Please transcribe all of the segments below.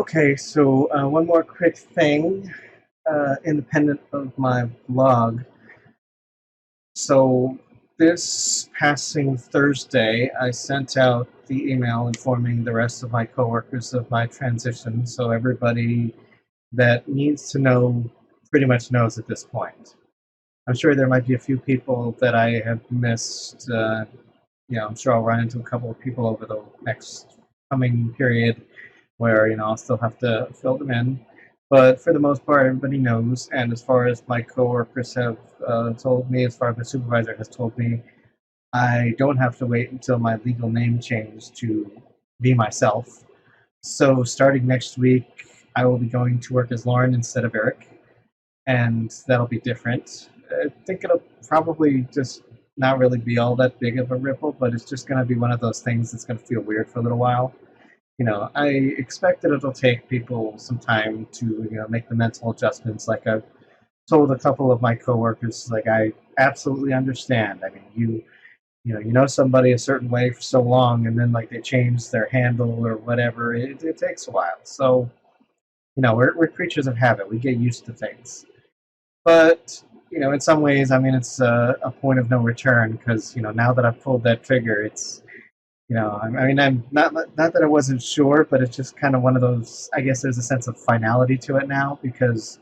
Okay, so one more quick thing, independent of my blog. So this passing Thursday, I sent out the email informing the rest of my coworkers of my transition, so everybody that needs to know pretty much knows at this point. I'm sure there might be a few people that I have missed. I'm sure I'll run into a couple of people over the next coming period where I'll still have to fill them in. But for the most part, everybody knows. And as far as my coworkers have told me, as far as my supervisor has told me, I don't have to wait until my legal name change to be myself. So starting next week, I will be going to work as Lauren instead of Eric, and that'll be different. I think it'll probably just not really be all that big of a ripple, but it's just going to be one of those things that's going to feel weird for a little while. I expect that it'll take people some time to, make the mental adjustments. Like I've told a couple of my coworkers, like I absolutely understand. I mean, you know somebody a certain way for so long, and then like they change their handle or whatever. It takes a while. So, we're creatures of habit. We get used to things. But in some ways, I mean, it's a point of no return because now that I've pulled that trigger, it's I mean, I'm not that I wasn't sure, but it's just kind of one of those. I guess there's a sense of finality to it now because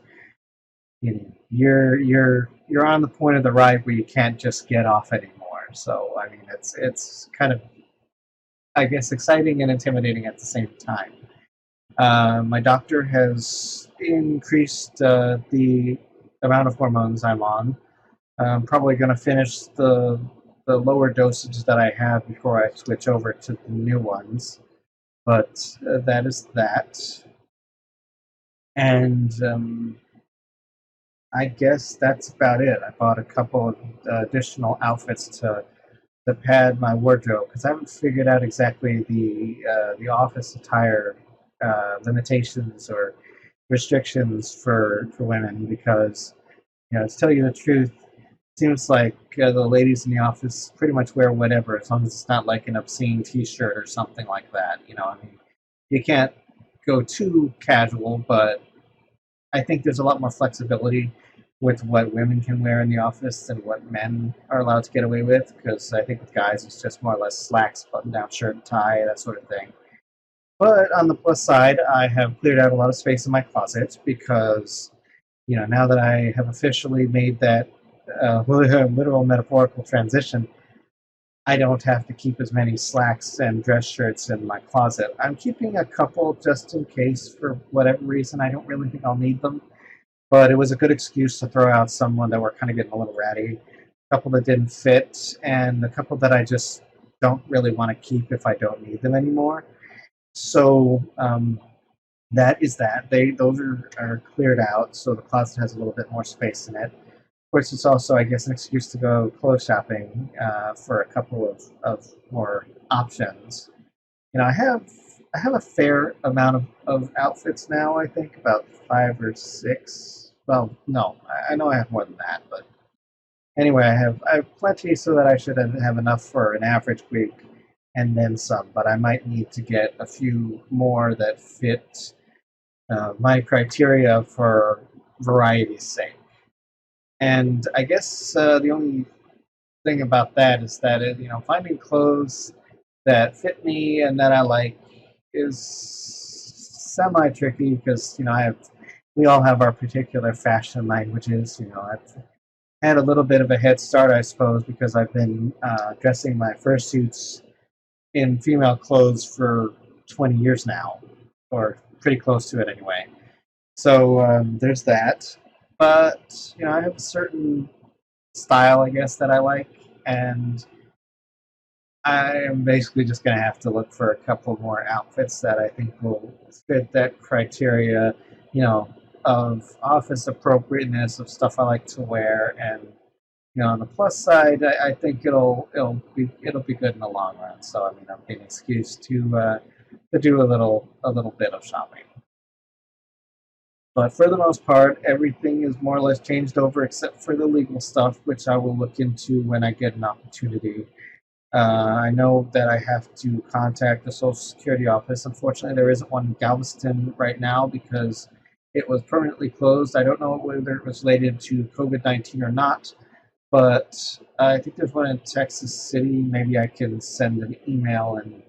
you're on the point of the ride where you can't just get off anymore. So I mean, it's kind of, I guess, exciting and intimidating at the same time. My doctor has increased the amount of hormones I'm on. I'm probably going to finish the lower dosage that I have before I switch over to the new ones. But that is that. And I guess that's about it. I bought a couple of additional outfits to pad my wardrobe because I haven't figured out exactly the office attire limitations or restrictions for women because to tell you the truth, it seems like the ladies in the office pretty much wear whatever as long as it's not like an obscene T-shirt or something like that. I mean, you can't go too casual, but I think there's a lot more flexibility with what women can wear in the office than what men are allowed to get away with. Because I think with guys, it's just more or less slacks, button-down shirt and tie, that sort of thing. But on the plus side, I have cleared out a lot of space in my closet because now that I have officially made that literal metaphorical transition, I don't have to keep as many slacks and dress shirts in my closet. I'm keeping a couple just in case for whatever reason. I don't really think I'll need them, but it was a good excuse to throw out someone that were kind of getting a little ratty, a couple that didn't fit, and a couple that I just don't really want to keep if I don't need them anymore. So that is that. Those are cleared out, so the closet has a little bit more space in it. Of course, it's also, I guess, an excuse to go clothes shopping for a couple of more options. I have a fair amount of outfits now. I think about 5 or 6. Well, no, I know I have more than that, but anyway, I have plenty so that I should have enough for an average week and then some. But I might need to get a few more that fit my criteria for variety's sake. And I guess the only thing about that is that finding clothes that fit me and that I like is semi tricky because we all have our particular fashion languages. I've had a little bit of a head start, I suppose, because I've been dressing my fursuits in female clothes for 20 years now, or pretty close to it anyway. So there's that. But I have a certain style, I guess, that I like, and I am basically just going to have to look for a couple more outfits that I think will fit that criteria, of office appropriateness of stuff I like to wear, and on the plus side, I think it'll be good in the long run. So I mean, it'll be an excuse to do a little bit of shopping. But for the most part, everything is more or less changed over except for the legal stuff, which I will look into when I get an opportunity. I know that I have to contact the Social Security office. Unfortunately, there isn't one in Galveston right now because it was permanently closed. I don't know whether it was related to COVID-19 or not, but I think there's one in Texas City. Maybe I can send an email and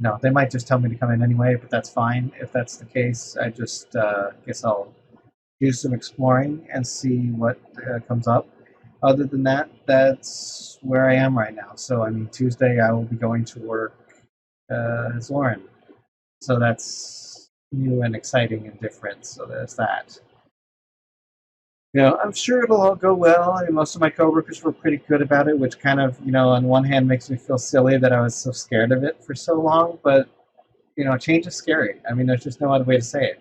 no, they might just tell me to come in anyway, but that's fine. If that's the case, I just guess I'll do some exploring and see what comes up. Other than that, that's where I am right now. So, I mean, Tuesday I will be going to work as Lauren. So that's new and exciting and different. So there's that. I'm sure it'll all go well. I mean, most of my coworkers were pretty good about it, which kind of, on one hand makes me feel silly that I was so scared of it for so long. But, change is scary. I mean, there's just no other way to say it.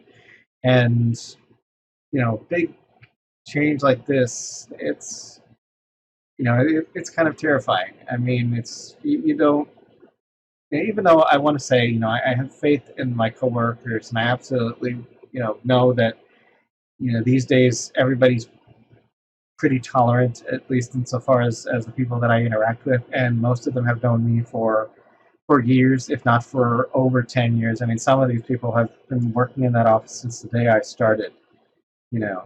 And, big change like this, it's kind of terrifying. I mean, you don't, even though I want to say, I have faith in my coworkers, and I absolutely, know that, these days everybody's pretty tolerant, at least insofar as the people that I interact with, and most of them have known me for years, if not for over 10 years. I mean, some of these people have been working in that office since the day I started.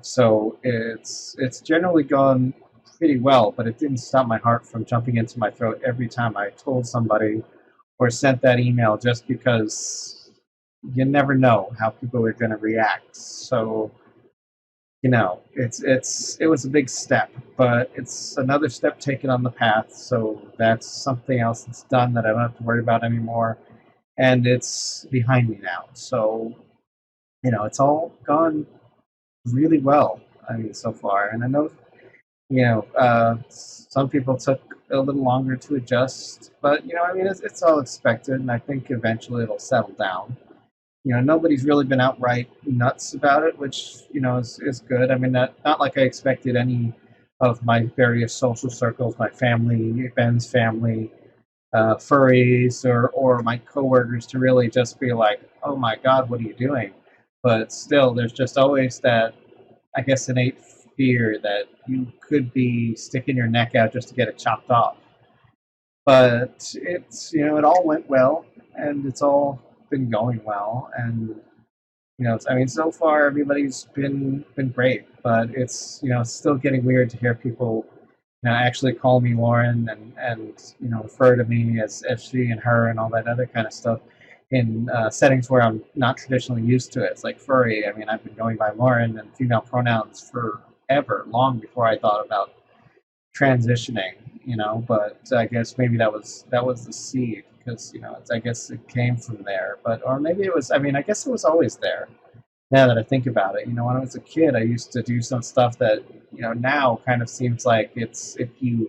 So it's generally gone pretty well, but it didn't stop my heart from jumping into my throat every time I told somebody or sent that email, just because you never know how people are going to react. So it was a big step, but it's another step taken on the path. So that's something else that's done that I don't have to worry about anymore, and it's behind me now. So it's all gone really well. I mean, so far, and I know some people took a little longer to adjust, but I mean, it's all expected, and I think eventually it'll settle down. Nobody's really been outright nuts about it, which is good. I mean, not like I expected any of my various social circles, my family, Ben's family, furries, or my coworkers to really just be like, "Oh my God, what are you doing?" But still, there's just always that, I guess, innate fear that you could be sticking your neck out just to get it chopped off. But it all went well, and it's all been going well, and I mean, so far everybody's been great, but it's still getting weird to hear people actually call me Lauren, and refer to me as she and her and all that other kind of stuff in settings where I'm not traditionally used to it. It's like furry. I mean, I've been going by Lauren and female pronouns forever, long before I thought about transitioning. But I guess maybe that was the seed, because I guess it came from there. But or maybe it was. I mean, I guess it was always there. Now that I think about it, when I was a kid, I used to do some stuff that now kind of seems like it's, if in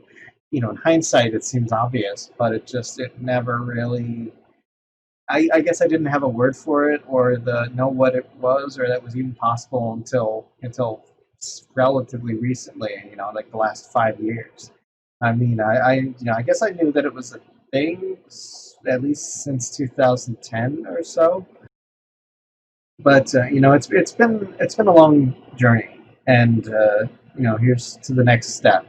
hindsight it seems obvious, but it never really. I guess I didn't have a word for it, or the know what it was, or that was even possible until relatively recently. Like the last 5 years. I mean, I guess I knew that it was a thing at least since 2010 or so. But it's been a long journey, and here's to the next step.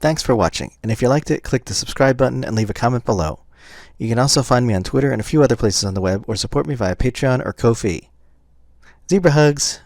Thanks for watching, and if you liked it, click the subscribe button and leave a comment below. You can also find me on Twitter and a few other places on the web, or support me via Patreon or Ko-fi. Zebra hugs!